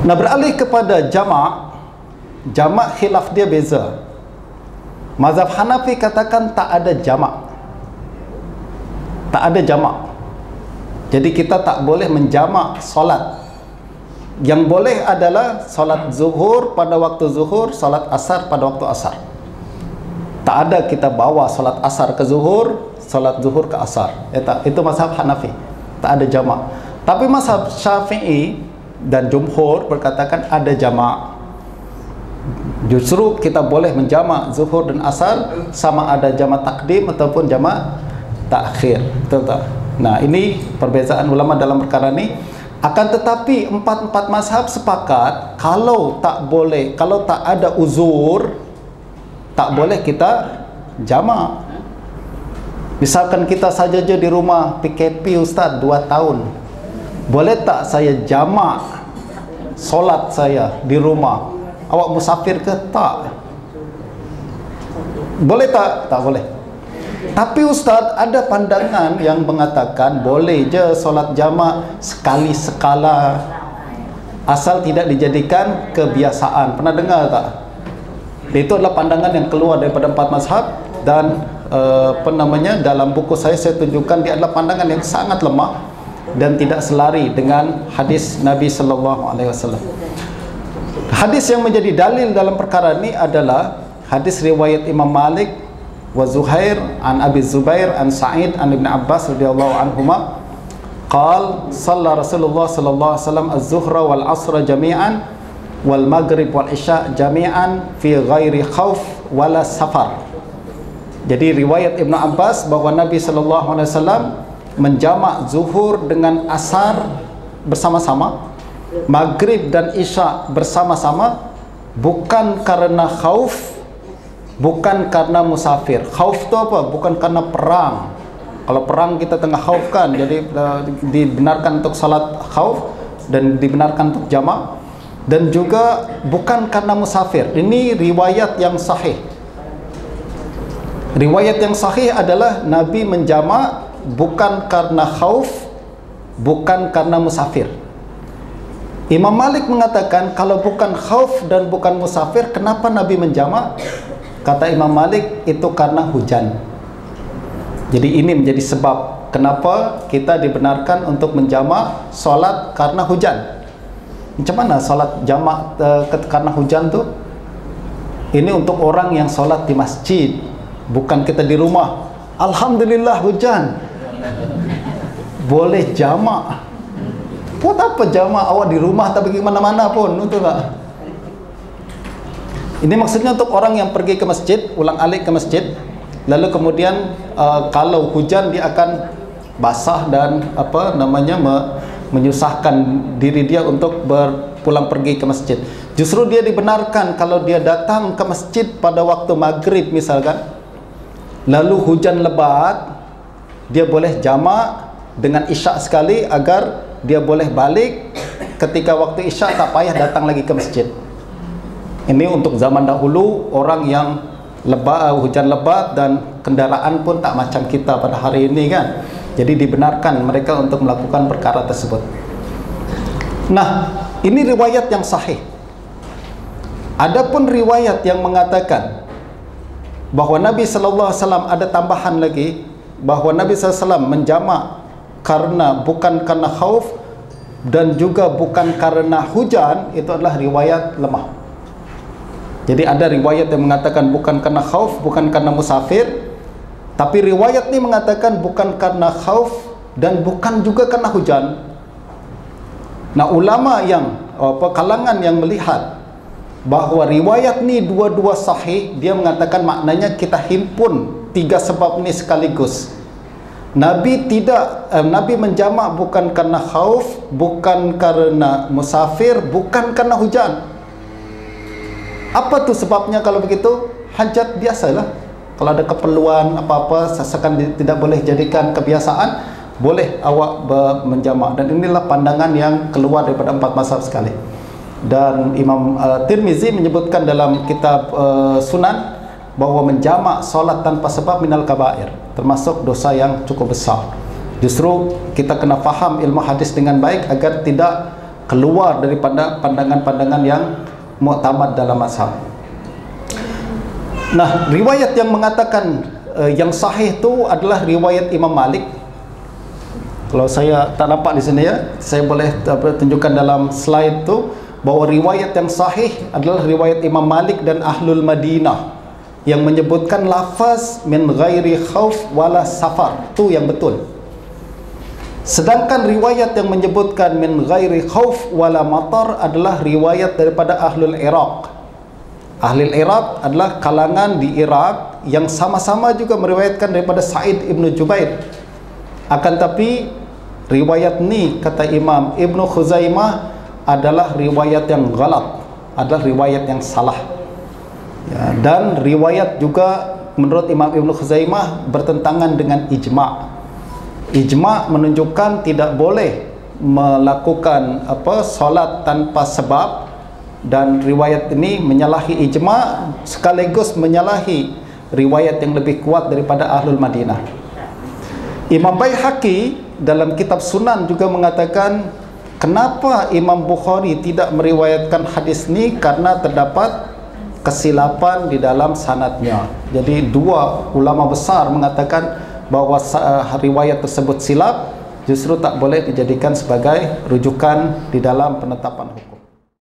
Nah, beralih kepada jamak. Jamak khilaf dia beza. Mazhab Hanafi katakan tak ada jamak. Tak ada jamak. Jadi kita tak boleh menjamak solat. Yang boleh adalah solat zuhur pada waktu zuhur, solat asar pada waktu asar. Tak ada kita bawa solat asar ke zuhur, solat zuhur ke asar. Itu mazhab Hanafi. Tak ada jamak. Tapi mazhab Syafi'i dan jumhur berkatakan ada jamak. Justru kita boleh menjamak zuhur dan asar, sama ada jamak takdim ataupun jamak takhir. Betul tak? Nah, ini perbezaan ulama dalam perkara ini. Akan tetapi empat mazhab sepakat kalau tak boleh, kalau tak ada uzur, tak boleh kita jamak. Misalkan kita saja di rumah PKP Ustaz 2 tahun, boleh tak saya jamak solat saya di rumah? Awak musafir ke? Tak. Boleh tak? Tak boleh. Tapi Ustaz, ada pandangan yang mengatakan boleh je solat jamak sekali sekala, asal tidak dijadikan kebiasaan. Pernah dengar tak? Itu adalah pandangan yang keluar daripada 4 mazhab. Dan dalam buku saya tunjukkan dia adalah pandangan yang sangat lemah dan tidak selari dengan hadis Nabi SAW. Hadis yang menjadi dalil dalam perkara ini adalah hadis riwayat Imam Malik wa Zuhair an Abi Zubair an Sa'id an Ibn Abbas radhiyallahu anhuma qala shalla Rasulullah sallallahu alaihi wasallam az-zuhra wal asra jami'an wal maghrib wal isya jami'an fi ghairi khauf wala safar. Jadi riwayat Ibn Abbas bahwa Nabi sallallahu alaihi wasallam menjamak zuhur dengan asar bersama-sama, maghrib dan isya bersama-sama, bukan karena khauf, bukan karena musafir. Khauf itu apa? Bukan karena perang. Kalau perang kita tengah khauf kan, jadi dibenarkan untuk salat khauf dan dibenarkan untuk jamak. Dan juga bukan karena musafir. Ini riwayat yang sahih. Riwayat yang sahih adalah Nabi menjamak bukan karena khauf, bukan karena musafir. Imam Malik mengatakan kalau bukan khauf dan bukan musafir, kenapa Nabi menjamak? Kata Imam Malik, itu karena hujan. Jadi ini menjadi sebab kenapa kita dibenarkan untuk menjamak solat karena hujan. Macam mana solat jamak karena hujan tu? Ini untuk orang yang solat di masjid, bukan kita di rumah. Alhamdulillah hujan, boleh jamak. Buat apa jamak awak di rumah tak pergi mana-mana pun, betul tak? Ini maksudnya untuk orang yang pergi ke masjid, ulang-alik ke masjid, lalu kemudian kalau hujan dia akan basah dan menyusahkan diri dia untuk berpulang pergi ke masjid. Justru dia dibenarkan kalau dia datang ke masjid pada waktu maghrib misalkan, lalu hujan lebat, dia boleh jamak dengan isyak sekali agar dia boleh balik ketika waktu isyak, tak payah datang lagi ke masjid. Ini untuk zaman dahulu, orang yang hujan lebat dan kendaraan pun tak macam kita pada hari ini kan. Jadi dibenarkan mereka untuk melakukan perkara tersebut. Nah, ini riwayat yang sahih. Adapun riwayat yang mengatakan bahwa Nabi sallallahu alaihi wasallam, ada tambahan lagi bahwa Nabi sallallahu alaihi wasallam menjamak bukan karena khauf dan juga bukan karena hujan, itu adalah riwayat lemah. Jadi ada riwayat yang mengatakan bukan karena khauf, bukan karena musafir, tapi riwayat ini mengatakan bukan karena khauf dan bukan juga karena hujan. Nah, ulama yang kalangan yang melihat bahwa riwayat ini dua-dua sahih, dia mengatakan maknanya kita himpun 3 sebab ini sekaligus. Nabi menjamak bukan karena khauf, bukan karena musafir, bukan karena hujan. Apa tu sebabnya kalau begitu? Hajat biasalah. Kalau ada keperluan apa-apa, sesakan tidak boleh jadikan kebiasaan, boleh awak menjamak. Dan inilah pandangan yang keluar daripada 4 mazhab sekali. Dan Imam Tirmizi menyebutkan dalam kitab Sunan bahwa menjamak solat tanpa sebab minal kabair, termasuk dosa yang cukup besar. Justru kita kena faham ilmu hadis dengan baik agar tidak keluar dari pandangan-pandangan yang muktamad dalam mazhab. Nah, riwayat yang mengatakan yang sahih itu adalah riwayat Imam Malik. Kalau saya tak nampak di sini ya, saya boleh tunjukkan dalam slide tu bahawa riwayat yang sahih adalah riwayat Imam Malik dan Ahlul Madinah yang menyebutkan lafaz min ghairi khauf wala safar, tu yang betul. Sedangkan riwayat yang menyebutkan min ghairi khauf wala matar adalah riwayat daripada Ahlul Iraq. Ahlul Iraq adalah kalangan di Iraq yang sama-sama juga meriwayatkan daripada Sa'id ibn Jubair. Akan tapi riwayat ni kata Imam Ibn Khuzaimah adalah riwayat yang galat, adalah riwayat yang salah ya, dan riwayat juga menurut Imam Ibn Khuzaimah bertentangan dengan ijma'. Ijma' menunjukkan tidak boleh melakukan solat tanpa sebab, dan riwayat ini menyalahi ijma' sekaligus menyalahi riwayat yang lebih kuat daripada Ahlul Madinah. Imam Baihaqi dalam kitab Sunan juga mengatakan kenapa Imam Bukhari tidak meriwayatkan hadis ni, karena terdapat kesilapan di dalam sanadnya. Jadi dua ulama besar mengatakan bahawa riwayat tersebut silap, justru tak boleh dijadikan sebagai rujukan di dalam penetapan hukum.